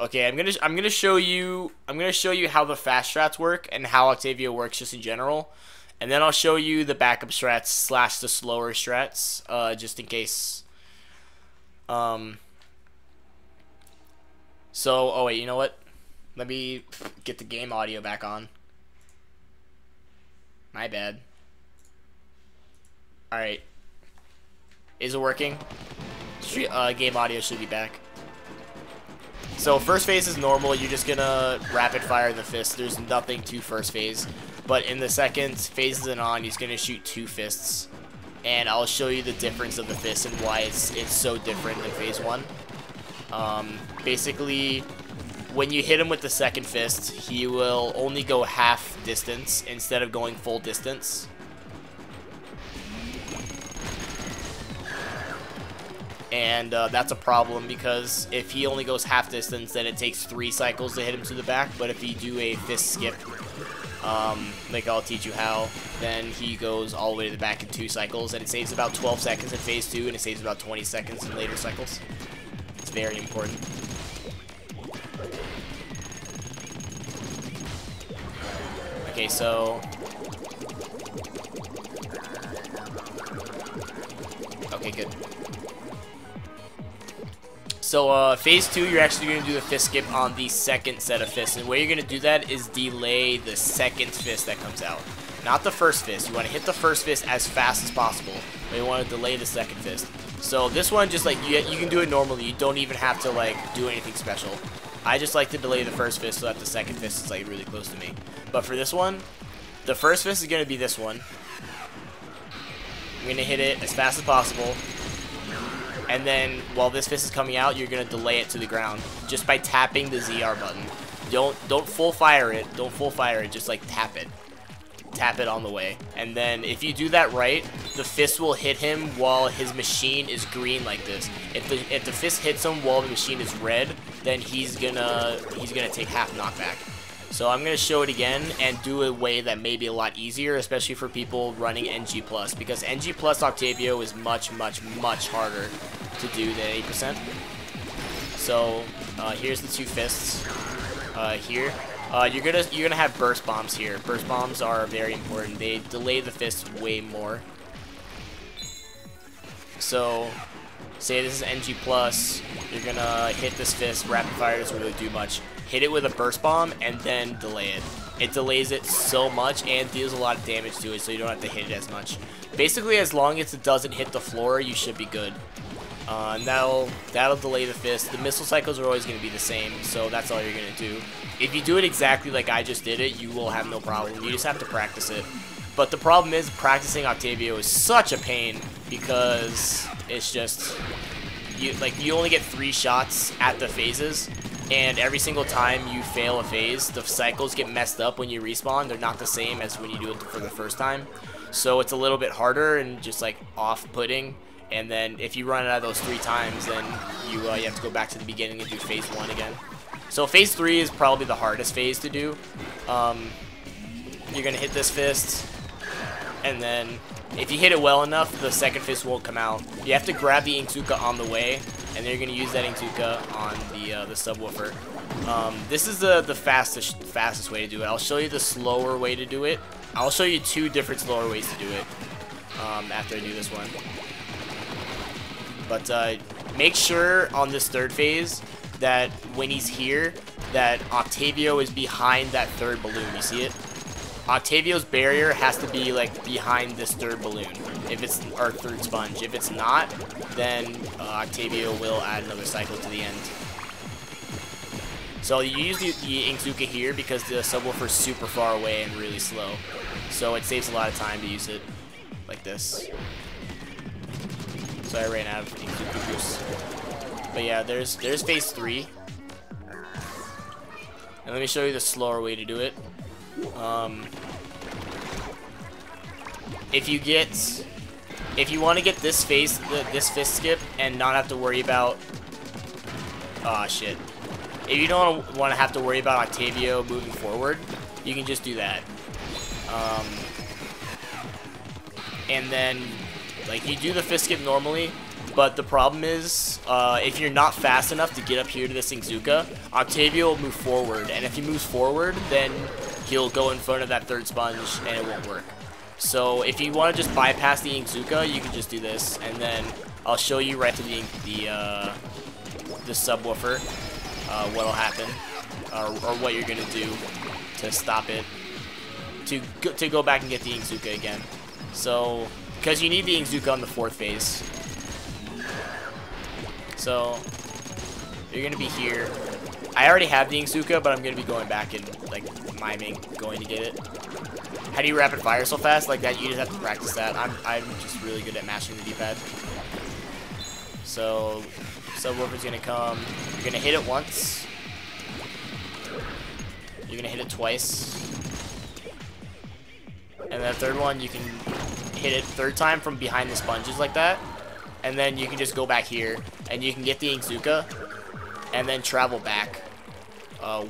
Okay, I'm gonna show you how the fast strats work and how Octavio works just in general, and then I'll show you the backup strats slash the slower strats, just in case. So, oh wait, you know what? Let me get the game audio back on. My bad. All right. Is it working? Game audio should be back. So first phase is normal. You're just gonna rapid fire the fist. There's nothing to first phase. But in the second phase and on, he's gonna shoot 2 fists. And I'll show you the difference of the fist and why it's so different than phase 1. Basically, when you hit him with the second fist, he will only go half distance instead of going full distance. And that's a problem because if he only goes half distance, then it takes 3 cycles to hit him to the back. But if you do a fist skip, like I'll teach you how, then he goes all the way to the back in 2 cycles, and it saves about 12 seconds in phase 2, and it saves about 20 seconds in later cycles. It's very important. Okay, so... Okay, good. So, phase 2, you're actually going to do the fist skip on the second set of fists. And the way you're going to do that is delay the second fist that comes out. Not the first fist. You want to hit the first fist as fast as possible. But you want to delay the second fist. So, this one, just like, you can do it normally. You don't even have to, like, do anything special. I just like to delay the first fist so that the second fist is, like, really close to me. But for this one, the first fist is going to be this one. I'm going to hit it as fast as possible. And then, while this fist is coming out, you're going to delay it to the ground just by tapping the ZR button. Don't full fire it. Don't full fire it. Just, like, tap it. Tap it on the way. And then, if you do that right, the fist will hit him while his machine is green like this. If the fist hits him while the machine is red, then he's gonna take half knockback. So I'm going to show it again and do a way that may be a lot easier, especially for people running NG+, because NG+ Octavio is much, much, much harder to do than 8%. So here's the 2 fists here. You're gonna have burst bombs here. Burst bombs are very important. They delay the fist way more. So say this is NG+, you're gonna hit this fist, rapid fire doesn't really do much. Hit it with a burst bomb and then delay it. It delays it so much and deals a lot of damage to it, so you don't have to hit it as much. Basically, as long as it doesn't hit the floor, you should be good. And that'll delay the fist. The missile cycles are always going to be the same, so that's all you're going to do. If you do it exactly like I just did it, you will have no problem. You just have to practice it. But the problem is, practicing Octavio is such a pain because it's just you only get 3 shots at the phases. And every single time you fail a phase, the cycles get messed up when you respawn. They're not the same as when you do it for the first time. So it's a little bit harder and just like off-putting. And then if you run out of those 3 times, then you have to go back to the beginning and do phase 1 again. So phase 3 is probably the hardest phase to do. You're going to hit this fist. And then if you hit it well enough, the second fist won't come out. You have to grab the Inkzuka on the way. And then you're going to use that Inkzuka on the subwoofer. This is the fastest way to do it. I'll show you the slower way to do it. I'll show you 2 different slower ways to do it after I do this one. But make sure on this 3rd phase that when he's here, that Octavio is behind that 3rd balloon. You see it? Octavio's barrier has to be like behind this 3rd balloon. If it's our 3rd sponge. If it's not, then Octavio will add another cycle to the end. So you use the Inkzuka here because the subwoofer is super far away and really slow. So it saves a lot of time to use it like this. So I ran out of Inkzuka boost. But yeah, there's phase 3. And let me show you the slower way to do it. If you want to get this fist skip and not have to worry about, if you don't want to have to worry about Octavio moving forward, you can just do that. And then, like, you do the fist skip normally, But the problem is, if you're not fast enough to get up here to this Ingzuka, Octavio will move forward. And if he moves forward, then he'll go in front of that third sponge and it won't work. So if you want to just bypass the Ingzuka, you can just do this. And then I'll show you right to the subwoofer what'll happen. Or what you're going to do to stop it. To go back and get the Ingzuka again. So, because you need the Ingzuka on the 4th phase. So, you're going to be here. I already have the Ingzuka, but I'm going to be going back and, like, miming going to get it. How do you rapid fire so fast? Like that, you just have to practice that. I'm just really good at mashing the D-pad. So, subwoofer's going to come. You're going to hit it once. You're going to hit it twice. And then the third one, you can hit it 3rd time from behind the sponges like that. And then you can just go back here, and you can get the Ingzuka, and then travel back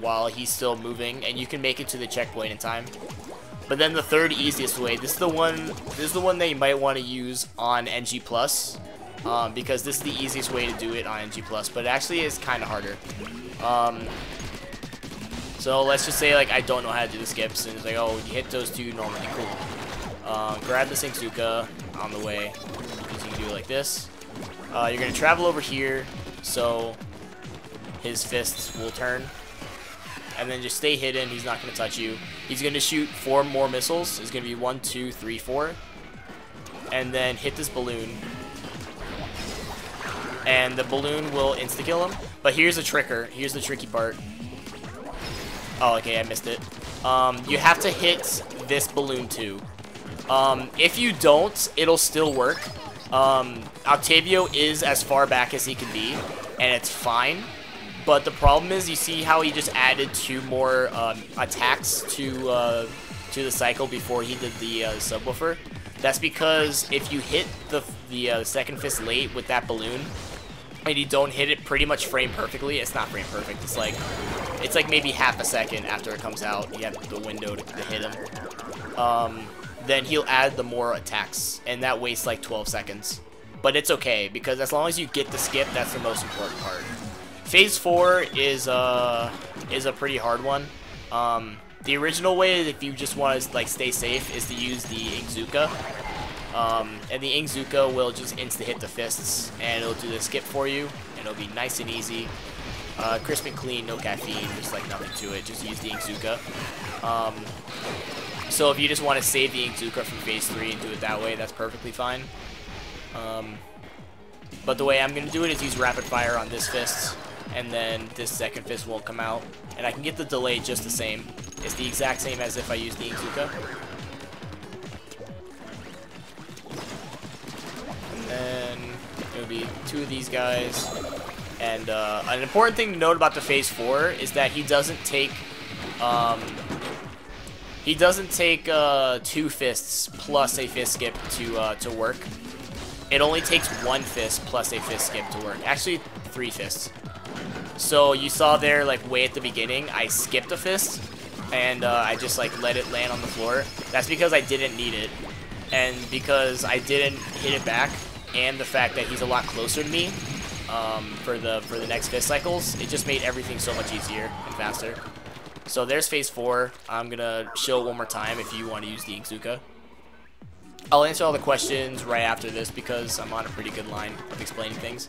while he's still moving, and you can make it to the checkpoint in time. But then the 3rd easiest way, this is the one that you might want to use on NG+, because this is the easiest way to do it on NG+, but it actually is kind of harder. So let's just say, like, I don't know how to do the skips, and it's like, oh, you hit those 2 normally, cool. Grab this Ingzuka on the way. You can do it like this. You're going to travel over here, so his fists will turn. And then just stay hidden. He's not going to touch you. He's going to shoot 4 more missiles. It's going to be 1, 2, 3, 4. And then hit this balloon. And the balloon will insta-kill him. But here's the tricker. Here's the tricky part. Oh, okay, I missed it. You have to hit this balloon too. If you don't, it'll still work. Octavio is as far back as he can be, and it's fine. But the problem is, you see how he just added 2 more attacks to the cycle before he did the subwoofer? That's because if you hit the second fist late with that balloon, and you don't hit it pretty much frame perfectly, it's not frame perfect. It's like maybe half a second after it comes out. You have the window to hit him. Then he'll add the more attacks, and that wastes like 12 seconds. But it's okay, because as long as you get the skip, that's the most important part. Phase 4 is a pretty hard one. The original way, if you just want to like stay safe, is to use the Ingzuka. And the Ingzuka will just insta-hit the fists, and it'll do the skip for you, and it'll be nice and easy. Crisp and clean, no caffeine, just like nothing to it, just use the Ingzuka. So if you just want to save the Ingzuka from phase 3 and do it that way, that's perfectly fine. But the way I'm going to do it is use rapid fire on this fist, and then this second fist won't come out. And I can get the delay just the same. It's the exact same as if I used the Ingzuka. And then it'll be 2 of these guys. And an important thing to note about the phase 4 is that he doesn't take 2 fists plus a fist skip to work. It only takes 1 fist plus a fist skip to work. Actually, 3 fists. So you saw there, like way at the beginning, I skipped a fist, and I just like let it land on the floor. That's because I didn't need it, and because I didn't hit it back, and the fact that he's a lot closer to me for the next fist cycles, it just made everything so much easier and faster. So there's phase 4. I'm gonna show it one more time if you want to use the Ingzuka. I'll answer all the questions right after this because I'm on a pretty good line of explaining things.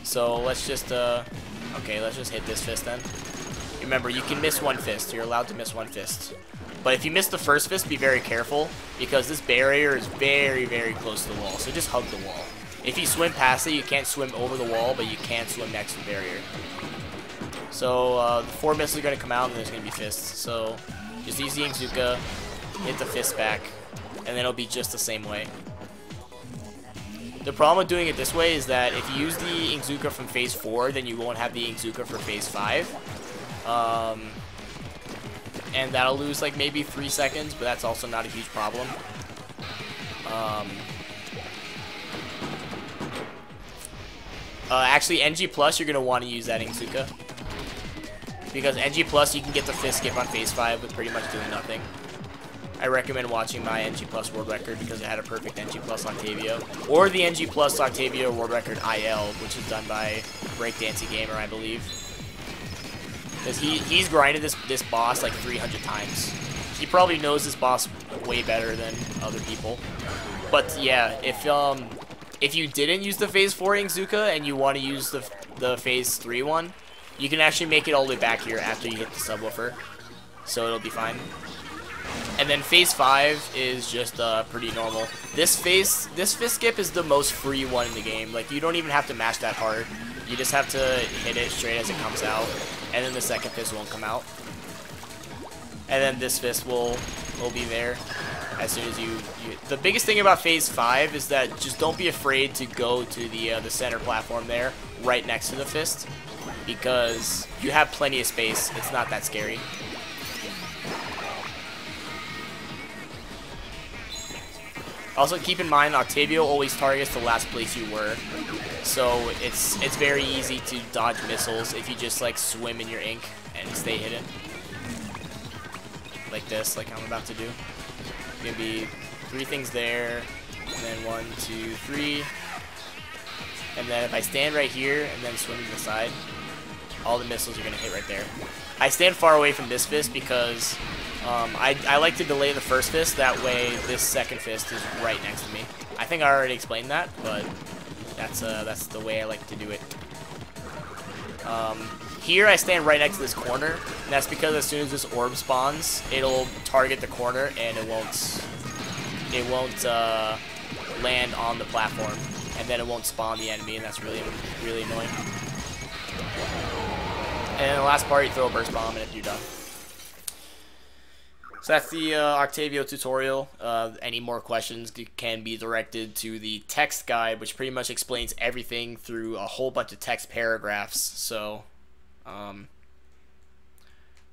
So let's just let's just hit this fist then. Remember, you can miss 1 fist. You're allowed to miss 1 fist. But if you miss the first fist, be very careful because this barrier is very, very close to the wall. So just hug the wall. If you swim past it, you can't swim over the wall, but you can swim next to the barrier. So the 4 missiles are going to come out, and there's going to be fists. So just use the Ingzuka, hit the fist back, and then it'll be just the same way. The problem with doing it this way is that if you use the Ingzuka from phase 4, then you won't have the Ingzuka for phase 5. And that'll lose like maybe 3 seconds, but that's also not a huge problem. Actually, NG+, you're going to want to use that Ingzuka. Because NG+, you can get the fist skip on phase 5 with pretty much doing nothing. I recommend watching my NG Plus world record because it had a perfect NG Plus Octavio. Or the NG Plus Octavio world record IL, which is done by Breakdancing Gamer, I believe. Because he's grinded this boss like 300 times. He probably knows this boss way better than other people. But yeah, if you didn't use the Phase 4 Ingzuka and you want to use the Phase 3 one, you can actually make it all the way back here after you hit the subwoofer. So it'll be fine. And then Phase 5 is just pretty normal. This fist skip is the most free one in the game. Like, you don't even have to mash that hard. You just have to hit it straight as it comes out. And then the second fist won't come out. And then this fist will be there as soon as you... The biggest thing about Phase 5 is that just don't be afraid to go to the center platform there, right next to the fist. Because you have plenty of space. It's not that scary. Also, keep in mind, Octavio always targets the last place you were, so it's very easy to dodge missiles if you just like swim in your ink and stay hidden, like this, like I'm about to do. Gonna be 3 things there, and then 1, 2, 3, and then if I stand right here and then swim to the side, all the missiles are gonna hit right there. I stand far away from this fist because I like to delay the first fist, that way this second fist is right next to me. I think I already explained that, but that's the way I like to do it. Here I stand right next to this corner, and that's because as soon as this orb spawns, it'll target the corner and it won't land on the platform, and then it won't spawn the enemy, and that's really annoying. And then the last part, you throw a burst bomb, and you're done. So that's the Octavio tutorial. Any more questions can be directed to the text guide, which pretty much explains everything through a whole bunch of text paragraphs. So,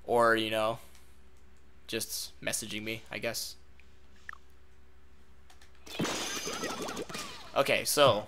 or, you know, just messaging me, I guess. Okay, so